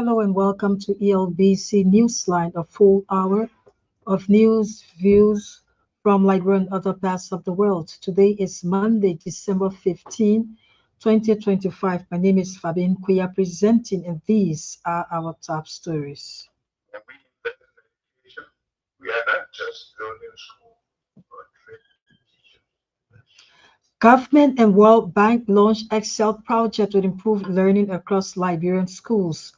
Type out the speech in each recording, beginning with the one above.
Hello and welcome to ELBC Newsline, a full hour of news, views from Liberia and other parts of the world. Today is Monday, December 15, 2025. My name is Fabienne Kuya presenting, and these are our top stories. And we invest in education. We are not just building school, but training teachers. Government and World Bank launch Excel project to improve learning across Liberian schools.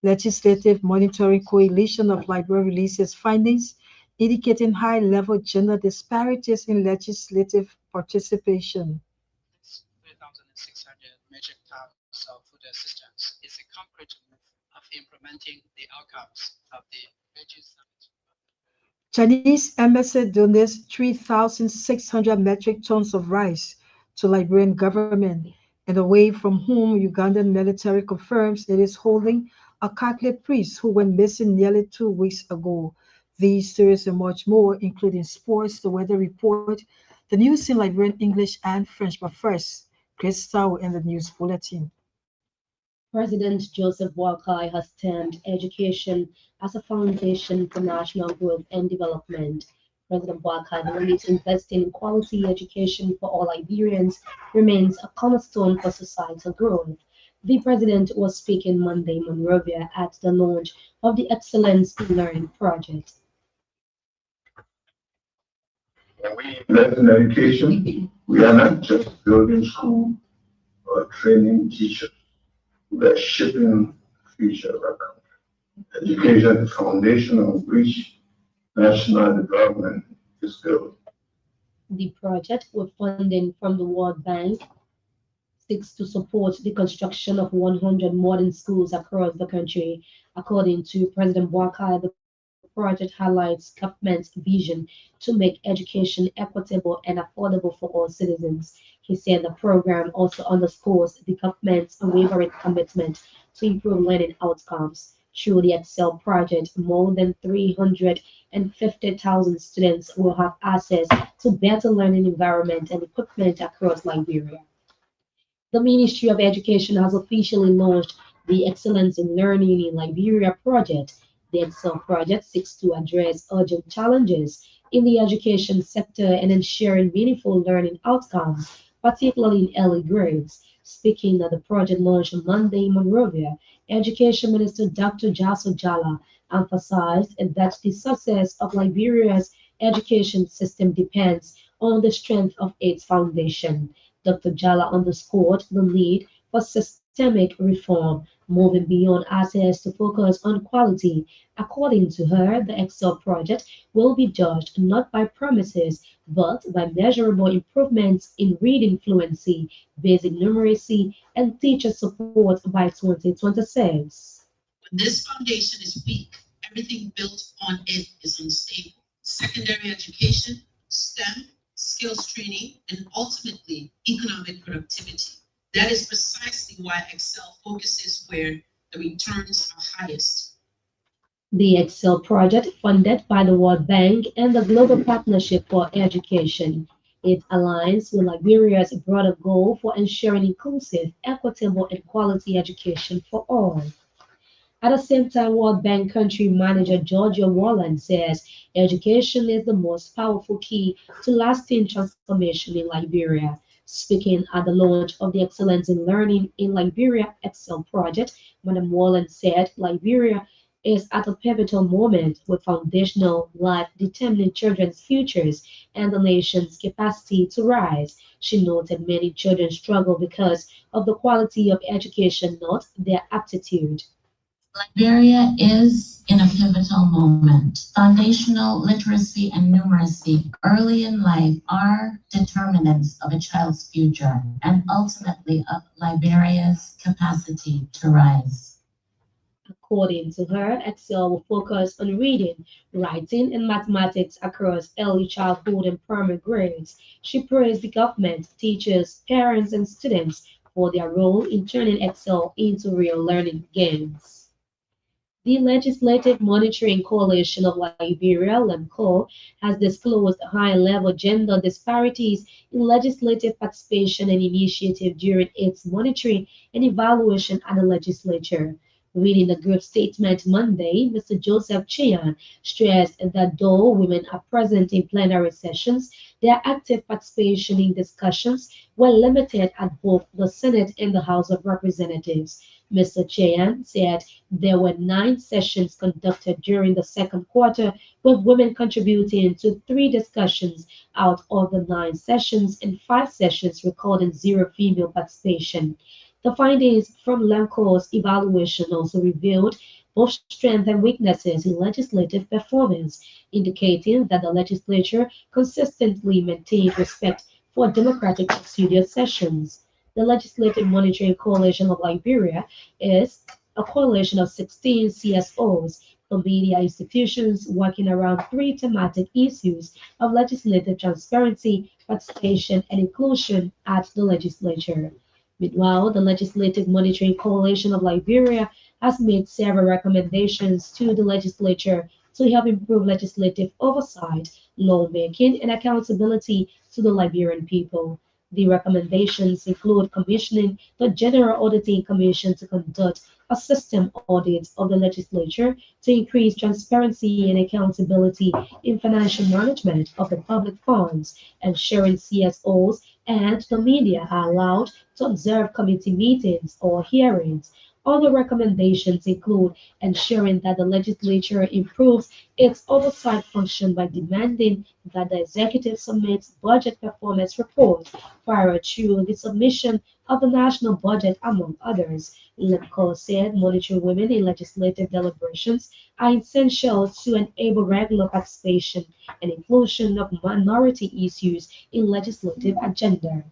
Legislative Monitoring Coalition of Liberia releases findings indicating high-level gender disparities in legislative participation. This 3,600 metric tons of food assistance is a concrete proof of implementing the outcomes of the Veggie Summit. Chinese embassy donates 3,600 metric tons of rice to Liberian government, and away from whom Ugandan military confirms it is holding a Catholic priest who went missing nearly 2 weeks ago. These stories and much more, including sports, the weather report, the news in Liberian English and French. But first, Crystal in the news bulletin. President Joseph Boakai has termed education as a foundation for national growth and development. President Boakai believes investing in quality education for all Liberians remains a cornerstone for societal growth. The president was speaking Monday in Monrovia at the launch of the Excellence in Learning project. When we invest in education, we are not just building school or training teachers. We are shaping the future of our country. Education is the foundation on which national development is built. The project, with funding from the World Bank, seeks to support the construction of 100 modern schools across the country. According to President Boakai, the project highlights government's vision to make education equitable and affordable for all citizens. He said the program also underscores the government's unwavering commitment to improve learning outcomes. Through the Excel project, more than 350,000 students will have access to better learning environment and equipment across Liberia. The Ministry of Education has officially launched the Excellence in Learning in Liberia project. The Excel project seeks to address urgent challenges in the education sector and ensuring meaningful learning outcomes, particularly in early grades. Speaking at the project launch on Monday in Monrovia, Education Minister Dr. Jaso Jala emphasized that the success of Liberia's education system depends on the strength of its foundation. Dr. Jala underscored the need for systemic reform, moving beyond access to focus on quality. According to her, the Excel project will be judged not by promises but by measurable improvements in reading fluency, basic numeracy, and teacher support by 2026. When this foundation is weak, everything built on it is unstable. Secondary education, STEM, skills training, and ultimately economic productivity. That is precisely why Excel focuses where the returns are highest. The Excel project, funded by the World Bank and the Global Partnership for Education, it aligns with Liberia's broader goal for ensuring inclusive, equitable, and quality education for all. At the same time, World Bank country manager Georgia Walland says education is the most powerful key to lasting transformation in Liberia. Speaking at the launch of the Excellence in Learning in Liberia Excel project, Madam Walland said Liberia is at a pivotal moment with foundational life determining children's futures and the nation's capacity to rise. She noted many children struggle because of the quality of education, not their aptitude. Liberia is in a pivotal moment. Foundational literacy and numeracy early in life are determinants of a child's future and ultimately of Liberia's capacity to rise. According to her, Excel will focus on reading, writing, and mathematics across early childhood and primary grades. She praised the government, teachers, parents, and students for their role in turning Excel into real learning games. The Legislative Monitoring Coalition of Liberia, LEMCO, has disclosed high-level gender disparities in legislative participation and initiative during its monitoring and evaluation at the legislature. Reading the group statement Monday, Mr. Joseph Cheon stressed that though women are present in plenary sessions, their active participation in discussions were limited at both the Senate and the House of Representatives. Mr. Cheon said there were 9 sessions conducted during the second quarter, with women contributing to 3 discussions out of the 9 sessions and 5 sessions recording zero female participation. The findings from Lemco's evaluation also revealed both strengths and weaknesses in legislative performance, indicating that the legislature consistently maintained respect for democratic procedure sessions. The Legislative Monitoring Coalition of Liberia is a coalition of 16 CSOs, the media institutions working around 3 thematic issues of legislative transparency, participation, and inclusion at the legislature. Meanwhile, the Legislative Monitoring Coalition of Liberia has made several recommendations to the legislature to help improve legislative oversight, lawmaking, and accountability to the Liberian people. The recommendations include commissioning the General Auditing Commission to conduct a system audit of the legislature to increase transparency and accountability in financial management of the public funds, ensuring CSOs and the media are allowed to observe committee meetings or hearings. Other recommendations include ensuring that the legislature improves its oversight function by demanding that the executive submits budget performance reports prior to the submission of the national budget, among others. Lemco said monitoring women in legislative deliberations are essential to enable regular participation and inclusion of minority issues in legislative agenda.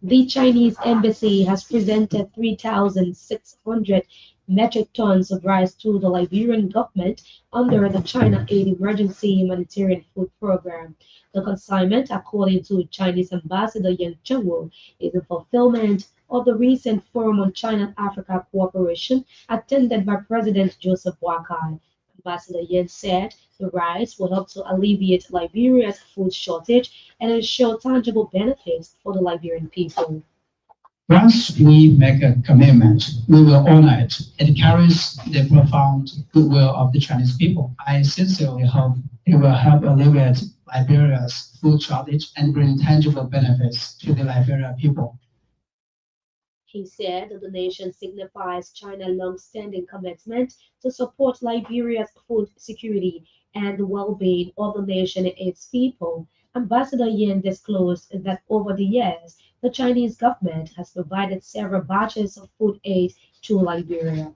The Chinese embassy has presented 3,600 metric tons of rice to the Liberian government under the China Aid Emergency Humanitarian Food Program. The consignment, according to Chinese Ambassador Yan Chengwu, is a fulfillment of the recent Forum on China-Africa Cooperation attended by President Joseph Boakai. Ambassador Yen said the rice will help to alleviate Liberia's food shortage and ensure tangible benefits for the Liberian people. Once we make a commitment, we will honor it. It carries the profound goodwill of the Chinese people. I sincerely hope it will help alleviate Liberia's food shortage and bring tangible benefits to the Liberian people. He said the donation signifies China's long-standing commitment to support Liberia's food security and the well-being of the nation and its people. Ambassador Yin disclosed that over the years, the Chinese government has provided several batches of food aid to Liberia.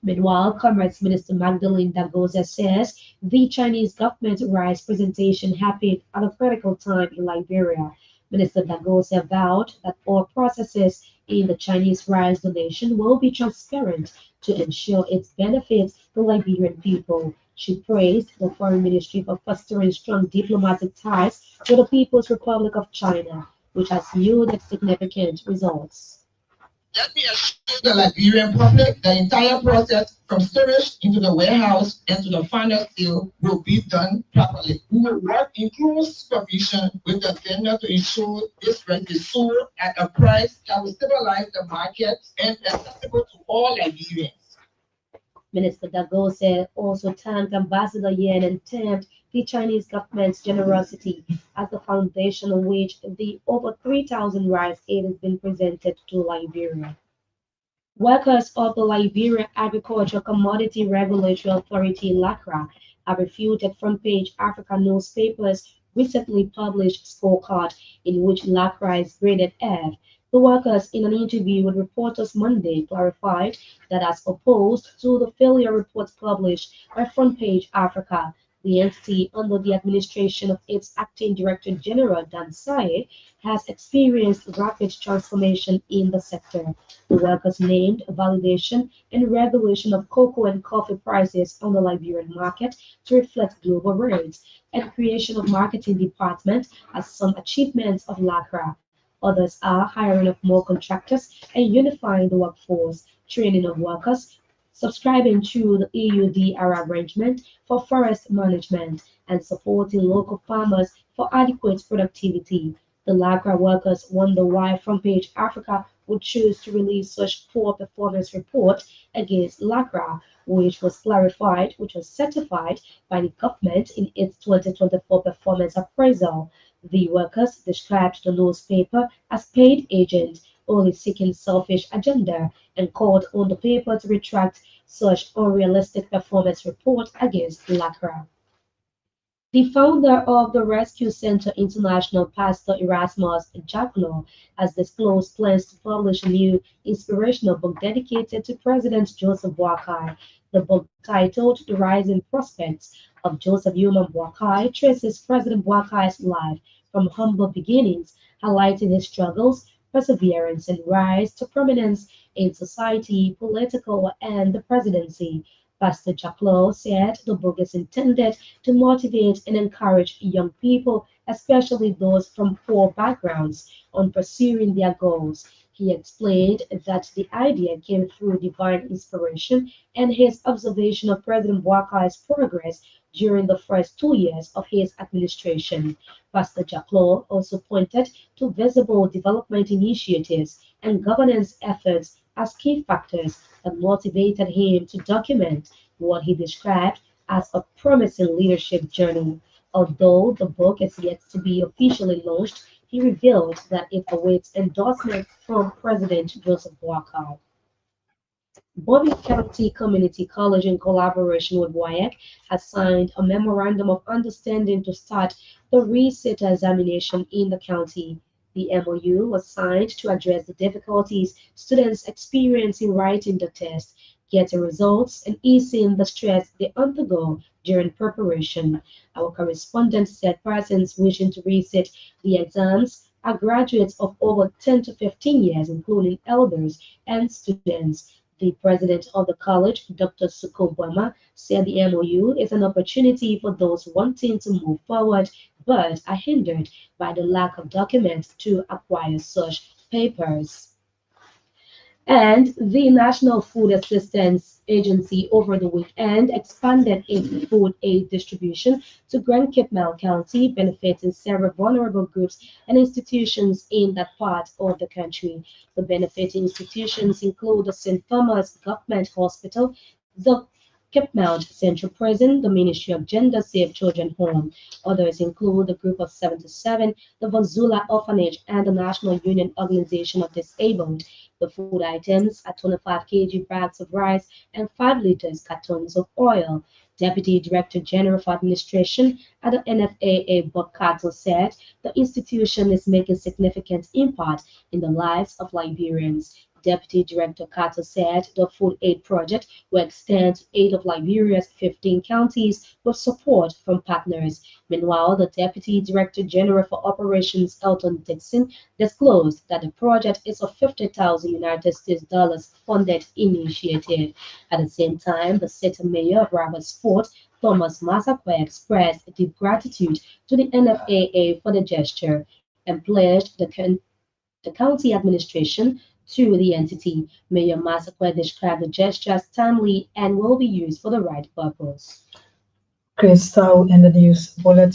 Meanwhile, Commerce Minister Magdalene Dagoza says the Chinese government rice presentation happened at a critical time in Liberia. Minister Dagoza vowed that all processes in the Chinese rice donation will be transparent to ensure it benefits the Liberian people. She praised the Foreign Ministry for fostering strong diplomatic ties with the People's Republic of China, which has yielded significant results. Let me assure the Liberian public the entire process from storage into the warehouse and to the final sale will be done properly. We will work in close supervision with the vendor to ensure this rice is sold at a price that will stabilize the market and accessible to all Liberians. Minister Dagoze also thanked Ambassador Yen and termed the Chinese government's generosity as the foundation on which the over 3,000 rice aid has been presented to Liberia. Workers of the Liberia Agricultural Commodity Regulatory Authority, LACRA, have refuted front-page African newspapers' recently published scorecard in which LACRA is graded F. The workers, in an interview with reporters Monday, clarified that as opposed to the failure reports published by Front Page Africa, the entity under the administration of its acting Director General Dan Saye has experienced rapid transformation in the sector. The workers named validation and regulation of cocoa and coffee prices on the Liberian market to reflect global rates and creation of marketing department as some achievements of LACRA. Others are hiring of more contractors and unifying the workforce, training of workers, subscribing to the EUDR arrangement for forest management, and supporting local farmers for adequate productivity. The LACRA workers wonder why Front Page Africa would choose to release such poor performance report against LACRA, which was certified by the government in its 2024 performance appraisal. The workers described the newspaper as paid agent, only seeking selfish agenda, and called on the paper to retract such unrealistic performance report against LACRA. The founder of the Rescue Center International, Pastor Erasmus Jacklow, has disclosed plans to publish a new inspirational book dedicated to President Joseph Boakai. The book, titled The Rising Prospects of Joseph Human Boakai, traces President Boakai's life from humble beginnings, highlighting his struggles, perseverance, and rise to prominence in society, political, and the presidency. Pastor Jacklow said the book is intended to motivate and encourage young people, especially those from poor backgrounds, on pursuing their goals. He explained that the idea came through divine inspiration and his observation of President Wakai's progress during the first 2 years of his administration. Pastor Jacklow also pointed to visible development initiatives and governance efforts as key factors that motivated him to document what he described as a promising leadership journey. Although the book is yet to be officially launched, he revealed that it awaits endorsement from President Joseph Boakai. Bong County Community College, in collaboration with WIAC, has signed a memorandum of understanding to start the resit examination in the county. The MOU was signed to address the difficulties students experience in writing the test, getting results, and easing the stress they undergo during preparation. Our correspondent said persons wishing to resit the exams are graduates of over 10 to 15 years, including elders and students. The president of the college, Dr. Suko Bwema, said the MOU is an opportunity for those wanting to move forward but are hindered by the lack of documents to acquire such papers. And the National Food Assistance Agency over the weekend expanded its food aid distribution to Grand Cape County, benefiting several vulnerable groups and institutions in that part of the country. The benefiting institutions include the St. Thomas Government Hospital, the Cape Mount Central Prison, the Ministry of Gender Safe Children Home. Others include the Group of 77, the Vanzula Orphanage, and the National Union Organization of Disabled. The food items are 25 kg bags of rice and 5 liters cartons of oil. Deputy Director General for Administration at the NFAA, Bob Carter, said the institution is making significant impact in the lives of Liberians. Deputy Director Carter said the food aid project will extend to 8 of Liberia's 15 counties with support from partners. Meanwhile, the Deputy Director General for Operations, Elton Dixon, disclosed that the project is a 50,000 United States dollars funded initiative. At the same time, the city mayor of Robertsport, Thomas Masakwe, expressed deep gratitude to the NFAA for the gesture and pledged the county administration to the entity. Mayor Masakwe described the gesture as timely and will be used for the right purpose. Crystal in the news bulletin.